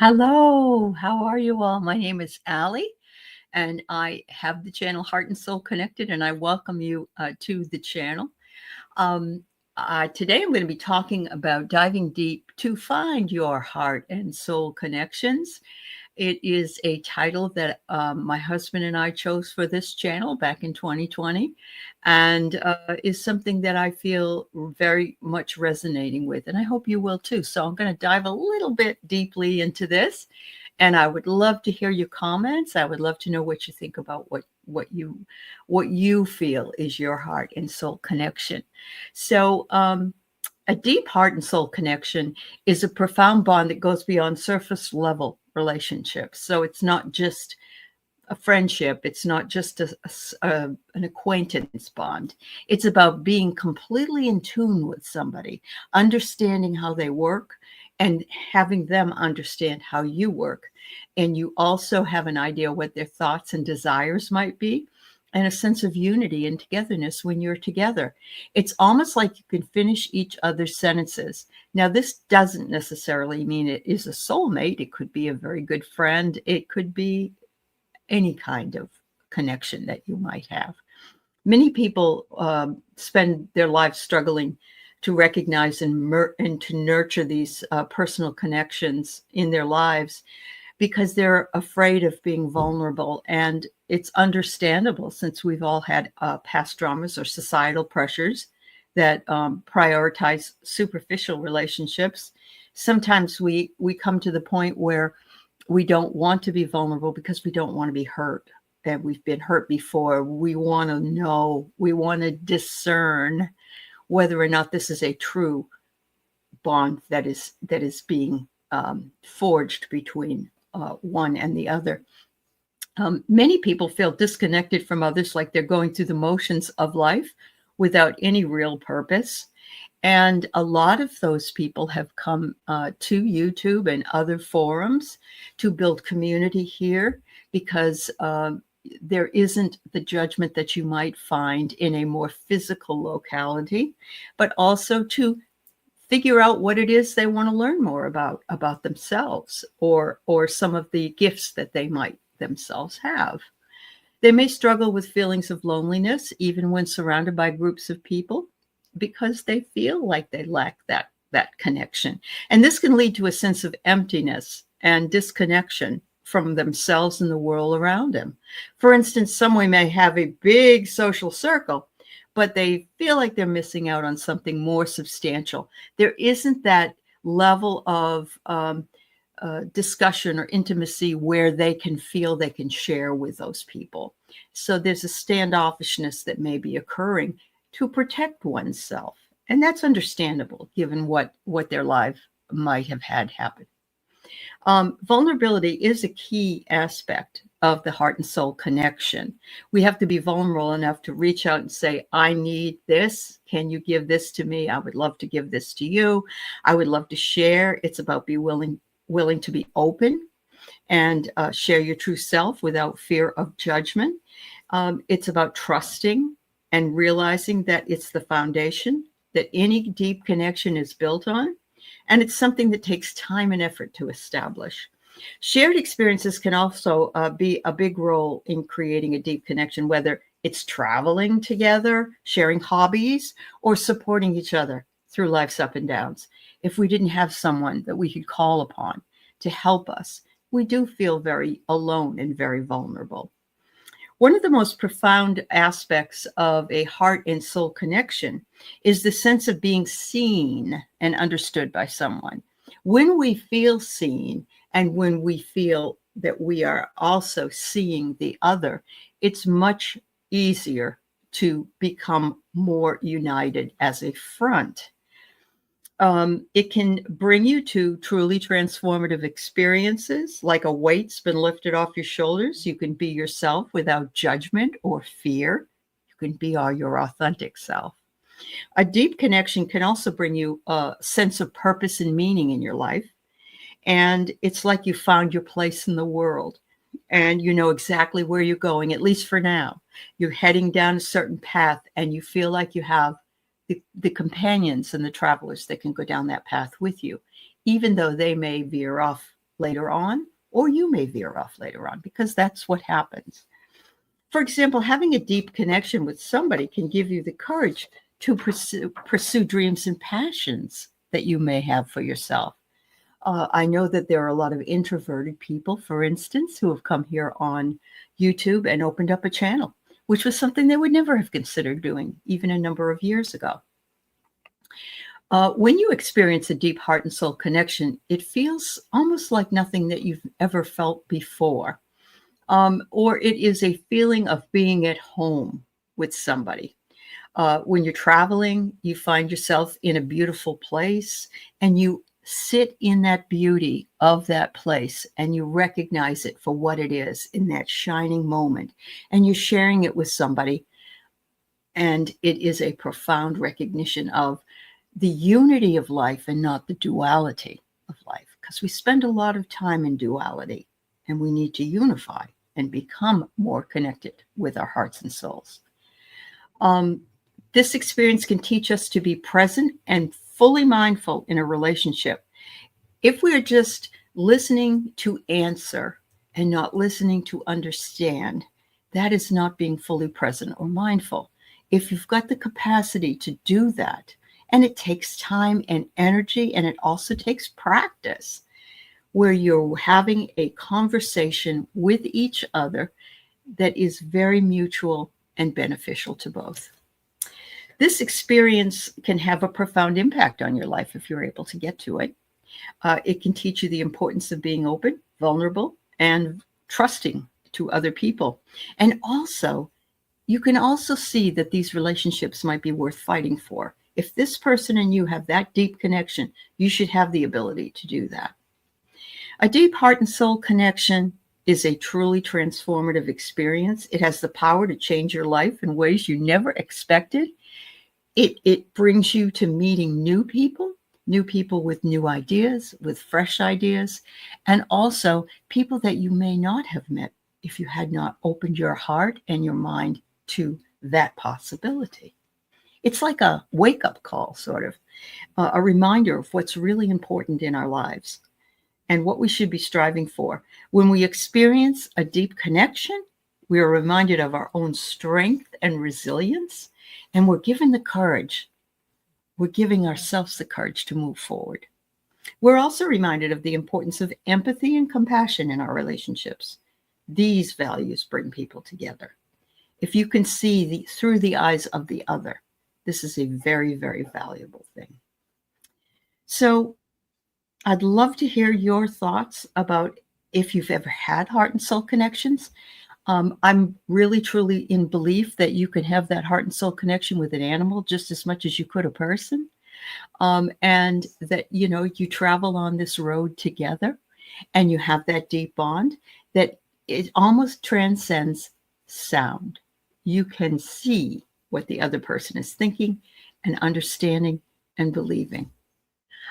Hello, how are you all? My name is Allie, and I have the channel Heart and Soul Connected, and I welcome you to the channel. Um, Today, I'm going to be talking about diving deep to find your heart and soul connections. It is a title that my husband and I chose for this channel back in 2020, and is something that I feel very much resonating with, and I hope you will too. So I'm going to dive a little bit deeply into this, and I would love to hear your comments. I would love to know what you think about what you feel is your heart and soul connection. So, a deep heart and soul connection is a profound bond that goes beyond surface level relationships. So it's not just a friendship, it's not just an acquaintance bond. It's about being completely in tune with somebody, understanding how they work, and having them understand how you work. And you also have an idea what their thoughts and desires might be, and a sense of unity and togetherness when you're together. It's almost like you can finish each other's sentences. Now, this doesn't necessarily mean it is a soulmate. It could be a very good friend. It could be any kind of connection that you might have. Many people spend their lives struggling to recognize and to nurture these personal connections in their lives because they're afraid of being vulnerable. And it's understandable since we've all had past traumas or societal pressures that prioritize superficial relationships. Sometimes we come to the point where we don't want to be vulnerable because we don't want to be hurt. And we've been hurt before. We want to know, we want to discern whether or not this is a true bond that is being forged between one and the other. Many people feel disconnected from others, like they're going through the motions of life without any real purpose. And a lot of those people have come to YouTube and other forums to build community here because there isn't the judgment that you might find in a more physical locality, but also to figure out what it is they want to learn more about themselves or some of the gifts that they might themselves have. They may struggle with feelings of loneliness even when surrounded by groups of people because they feel like they lack that connection. And this can lead to a sense of emptiness and disconnection from themselves and the world around them. For instance, someone may have a big social circle, but they feel like they're missing out on something more substantial. There isn't that level of discussion or intimacy where they can feel they can share with those people. So there's a standoffishness that may be occurring to protect oneself. And that's understandable given what their life might have had happen. Vulnerability is a key aspect of the heart and soul connection. We have to be vulnerable enough to reach out and say, I need this. Can you give this to me? I would love to give this to you. I would love to share. It's about being willing to be open and share your true self without fear of judgment. It's about trusting and realizing that it's the foundation that any deep connection is built on. And it's something that takes time and effort to establish. Shared experiences can also be a big role in creating a deep connection, whether it's traveling together, sharing hobbies, or supporting each other through life's up and downs. If we didn't have someone that we could call upon to help us, we do feel very alone and very vulnerable. One of the most profound aspects of a heart and soul connection is the sense of being seen and understood by someone. When we feel seen and when we feel that we are also seeing the other, it's much easier to become more united as a front. It can bring you to truly transformative experiences, like a weight's been lifted off your shoulders. You can be yourself without judgment or fear. You can be your authentic self. A deep connection can also bring you a sense of purpose and meaning in your life. And it's like you found your place in the world and you know exactly where you're going, at least for now. You're heading down a certain path and you feel like you have the companions and the travelers that can go down that path with you, even though they may veer off later on, or you may veer off later on, because that's what happens. For example, having a deep connection with somebody can give you the courage to pursue dreams and passions that you may have for yourself. I know that there are a lot of introverted people, for instance, who have come here on YouTube and opened up a channel, which was something they would never have considered doing even a number of years ago. When you experience a deep heart and soul connection, it feels almost like nothing that you've ever felt before. Or it is a feeling of being at home with somebody. When you're traveling, you find yourself in a beautiful place and you sit in that beauty of that place and you recognize it for what it is in that shining moment, and you're sharing it with somebody. And it is a profound recognition of the unity of life and not the duality of life, because we spend a lot of time in duality and we need to unify and become more connected with our hearts and souls. This experience can teach us to be present and fully mindful in a relationship. If we are just listening to answer and not listening to understand, that is not being fully present or mindful. If you've got the capacity to do that, and it takes time and energy, and it also takes practice, where you're having a conversation with each other that is very mutual and beneficial to both. This experience can have a profound impact on your life if you're able to get to it. It can teach you the importance of being open, vulnerable, and trusting to other people. And also, you can also see that these relationships might be worth fighting for. If this person and you have that deep connection, you should have the ability to do that. A deep heart and soul connection is a truly transformative experience. It has the power to change your life in ways you never expected. It brings you to meeting new people with new ideas, with fresh ideas, and also people that you may not have met if you had not opened your heart and your mind to that possibility. It's like a wake-up call, sort of, a reminder of what's really important in our lives and what we should be striving for. When we experience a deep connection, we are reminded of our own strength and resilience, and we're given the courage. We're giving ourselves the courage to move forward. We're also reminded of the importance of empathy and compassion in our relationships. These values bring people together. If you can see through the eyes of the other, this is a very, very valuable thing. So I'd love to hear your thoughts about if you've ever had heart and soul connections. I'm really, truly in belief that you can have that heart and soul connection with an animal just as much as you could a person. And that, you travel on this road together and you have that deep bond that it almost transcends sound. You can see what the other person is thinking and understanding and believing.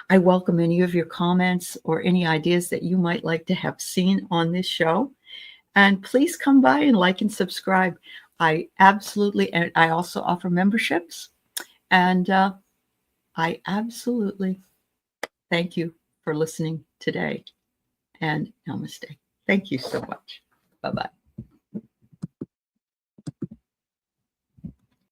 I welcome any of your comments or any ideas that you might like to have seen on this show. And please come by and like and subscribe. And I also offer memberships. And I absolutely thank you for listening today. And namaste. Thank you so much. Bye-bye.